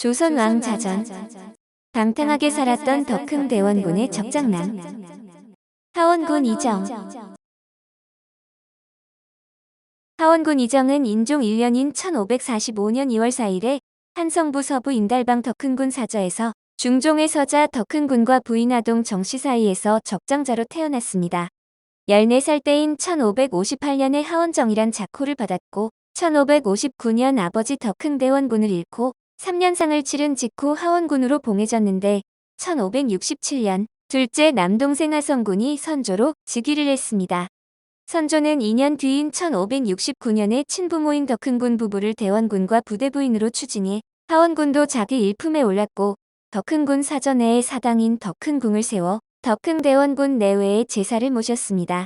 조선 왕 자전. 방탕하게 살았던 덕흥대원군의 적장남. 하원군 이정. 하원군 이정은 인종 1년인 1545년 2월 4일에 한성부 서부 인달방 덕흥군 사저에서 중종의 서자 덕흥군과 부인 아동 정씨 사이에서 적장자로 태어났습니다. 14살 때인 1558년에 하원정이란 자코를 받았고 1559년 아버지 덕흥대원군을 잃고 3년상을 치른 직후 하원군으로 봉해졌는데 1567년 둘째 남동생 하성군이 선조로 즉위를 했습니다. 선조는 2년 뒤인 1569년에 친부모인 덕흥군 부부를 대원군과 부대부인으로 추진해 하원군도 자기 일품에 올랐고 덕흥군 사전내에 사당인 덕흥궁을 세워 덕흥대원군 내외에 제사를 모셨습니다.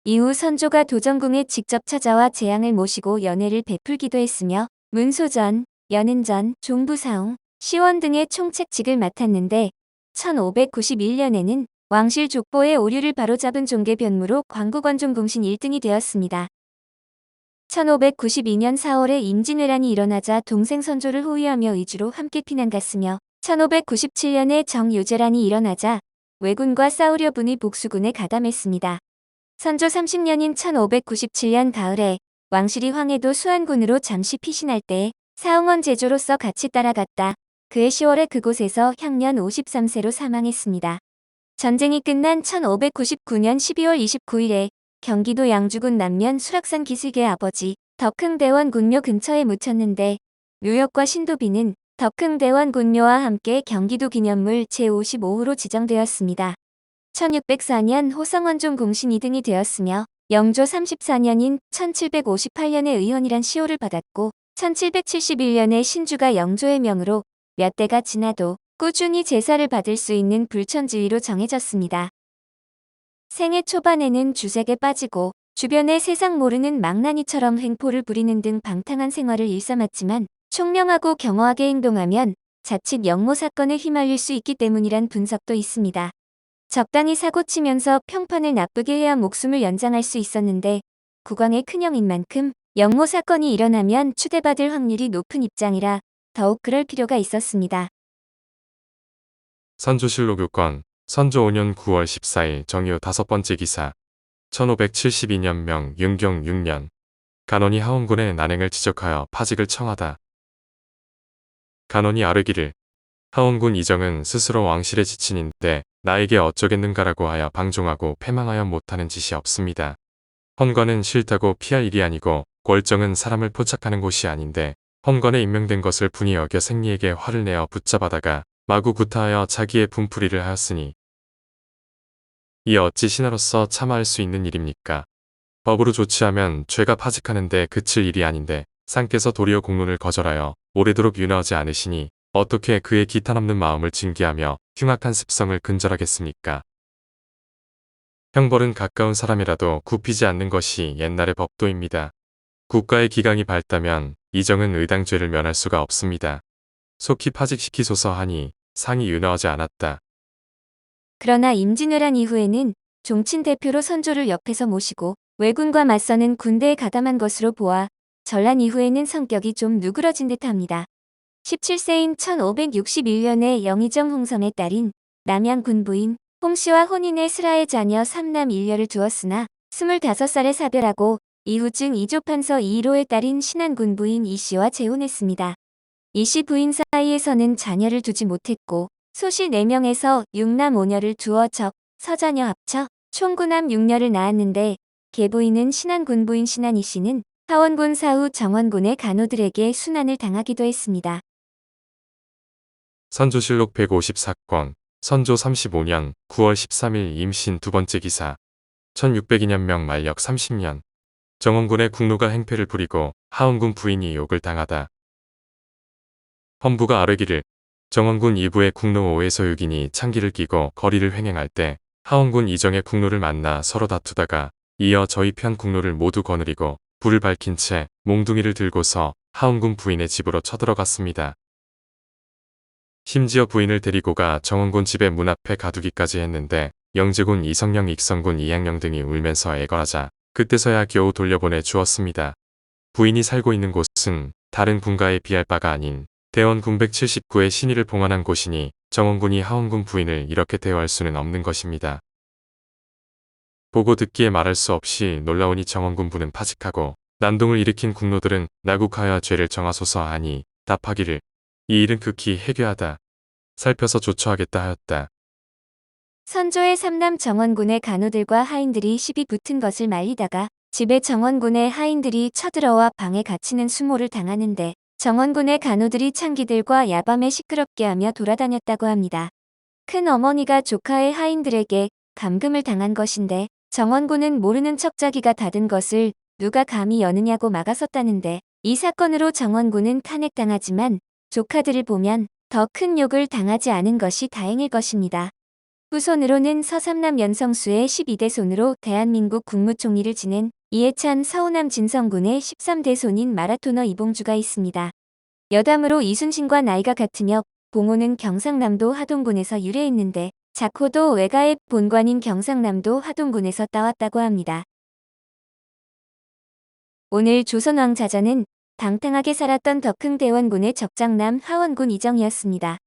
이후 선조가 도정궁에 직접 찾아와 재앙을 모시고 연회를 베풀기도 했으며 문소전, 연은전, 종부사웅, 시원 등의 총책직을 맡았는데 1591년에는 왕실 족보의 오류를 바로잡은 종계 변무로 광국원종 공신 1등이 되었습니다. 1592년 4월에 임진왜란이 일어나자 동생 선조를 호위하며 의주로 함께 피난 갔으며 1597년에 정유재란이 일어나자 왜군과 싸우려 분이 복수군에 가담했습니다. 선조 30년인 1597년 가을에 왕실이 황해도 수안군으로 잠시 피신할 때에 사흥원 제조로서 같이 따라갔다. 그해 10월에 그곳에서 향년 53세로 사망했습니다. 전쟁이 끝난 1599년 12월 29일에 경기도 양주군 남면 수락산 기슭의 아버지 덕흥대원군묘 근처에 묻혔는데 묘역과 신도비는 덕흥대원군묘와 함께 경기도 기념물 제55호로 지정되었습니다. 1604년 호성원종 공신 2등이 되었으며 영조 34년인 1758년에 의원이란 시호를 받았고 1771년에 신주가 영조의 명으로 몇 대가 지나도 꾸준히 제사를 받을 수 있는 불천지위로 정해졌습니다. 생애 초반에는 주색에 빠지고 주변에 세상 모르는 망나니처럼 횡포를 부리는 등 방탕한 생활을 일삼았지만 총명하고 경허하게 행동하면 자칫 영모 사건에 휘말릴 수 있기 때문이란 분석도 있습니다. 적당히 사고치면서 평판을 나쁘게 해야 목숨을 연장할 수 있었는데 국왕의 큰형인 만큼 영모 사건이 일어나면 추대받을 확률이 높은 입장이라 더욱 그럴 필요가 있었습니다. 선조실록 6권 선조 5년 9월 14일 정유 5번째 기사 1572년 명 윤경 6년 간원이 하원군의 난행을 지적하여 파직을 청하다. 간원이 아뢰기를 하원군 이정은 스스로 왕실의 지친인데 나에게 어쩌겠는가라고 하여 방종하고 패망하여 못하는 짓이 없습니다. 헌관은 싫다고 피할 일이 아니고 궐정은 사람을 포착하는 곳이 아닌데 헌관에 임명된 것을 분이 여겨 생리에게 화를 내어 붙잡아다가 마구 구타하여 자기의 분풀이를 하였으니 이 어찌 신하로서 참아할 수 있는 일입니까? 법으로 조치하면 죄가 파직하는데 그칠 일이 아닌데 상께서 도리어 공론을 거절하여 오래도록 윤허하지 않으시니 어떻게 그의 기탄 없는 마음을 징계하며 흉악한 습성을 근절하겠습니까? 형벌은 가까운 사람이라도 굽히지 않는 것이 옛날의 법도입니다. 국가의 기강이 밝다면 이정은 의당죄를 면할 수가 없습니다. 속히 파직시키소서 하니 상이 윤허하지 않았다. 그러나 임진왜란 이후에는 종친 대표로 선조를 옆에서 모시고 왜군과 맞서는 군대에 가담한 것으로 보아 전란 이후에는 성격이 좀 누그러진 듯합니다. 17세인 1561년에 영의정 홍섬의 딸인 남양 군부인 홍씨와 혼인해 슬하의 자녀 3남 1녀를 두었으나 25살에 사별하고 이후 중 이조판서 이일호의 딸인 신안 군부인 이씨와 재혼했습니다. 이씨 부인 사이에서는 자녀를 두지 못했고 소씨 4명에서 6남 5녀를 두어 적, 서자녀 합쳐 총 9남 6녀를 낳았는데 계부인은 신안 군부인 신안 이씨는 하원군 사후 정원군의 간호들에게 순환을 당하기도 했습니다. 선조실록 154권 선조 35년 9월 13일 임신 2번째 기사 1602년 명 만력 30년 정원군의 국노가 행패를 부리고 하원군 부인이 욕을 당하다. 헌부가 아뢰기를 정원군 이부의 국노 5에서 6인이 창기를 끼고 거리를 횡행할 때 하원군 이정의 국노를 만나 서로 다투다가 이어 저희 편 국노를 모두 거느리고 불을 밝힌 채 몽둥이를 들고서 하원군 부인의 집으로 쳐들어갔습니다. 심지어 부인을 데리고가 정원군 집의 문 앞에 가두기까지 했는데 영제군 이성령, 익성군 이양령 등이 울면서 애걸하자 그때서야 겨우 돌려보내 주었습니다. 부인이 살고 있는 곳은 다른 군가에 비할 바가 아닌 대원 979의 신의를 봉안한 곳이니 정원군이 하원군 부인을 이렇게 대우할 수는 없는 것입니다. 보고 듣기에 말할 수 없이 놀라우니 정원군 부는 파직하고 난동을 일으킨 국노들은 나국하여 죄를 정하소서 하니 답하기를 이 일은 극히 해괴하다. 살펴서 조처하겠다 하였다. 선조의 삼남 정원군의 간호들과 하인들이 시비 붙은 것을 말리다가 집에 정원군의 하인들이 쳐들어와 방에 갇히는 수모를 당하는데 정원군의 간호들이 창기들과 야밤에 시끄럽게 하며 돌아다녔다고 합니다. 큰 어머니가 조카의 하인들에게 감금을 당한 것인데 정원군은 모르는 척 자기가 닫은 것을 누가 감히 여느냐고 막아섰다는데 이 사건으로 정원군은 탄핵당하지만 조카들을 보면 더 큰 욕을 당하지 않은 것이 다행일 것입니다. 후손으로는 서삼남 연성수의 12대 손으로 대한민국 국무총리를 지낸 이해찬 서우남 진성군의 13대 손인 마라토너 이봉주가 있습니다. 여담으로 이순신과 나이가 같으며 봉호는 경상남도 하동군에서 유래했는데 자코도 외가의 본관인 경상남도 하동군에서 따왔다고 합니다. 오늘 조선왕 자자는 방탕하게 살았던 덕흥대원군의 적장남 하원군 이정이었습니다.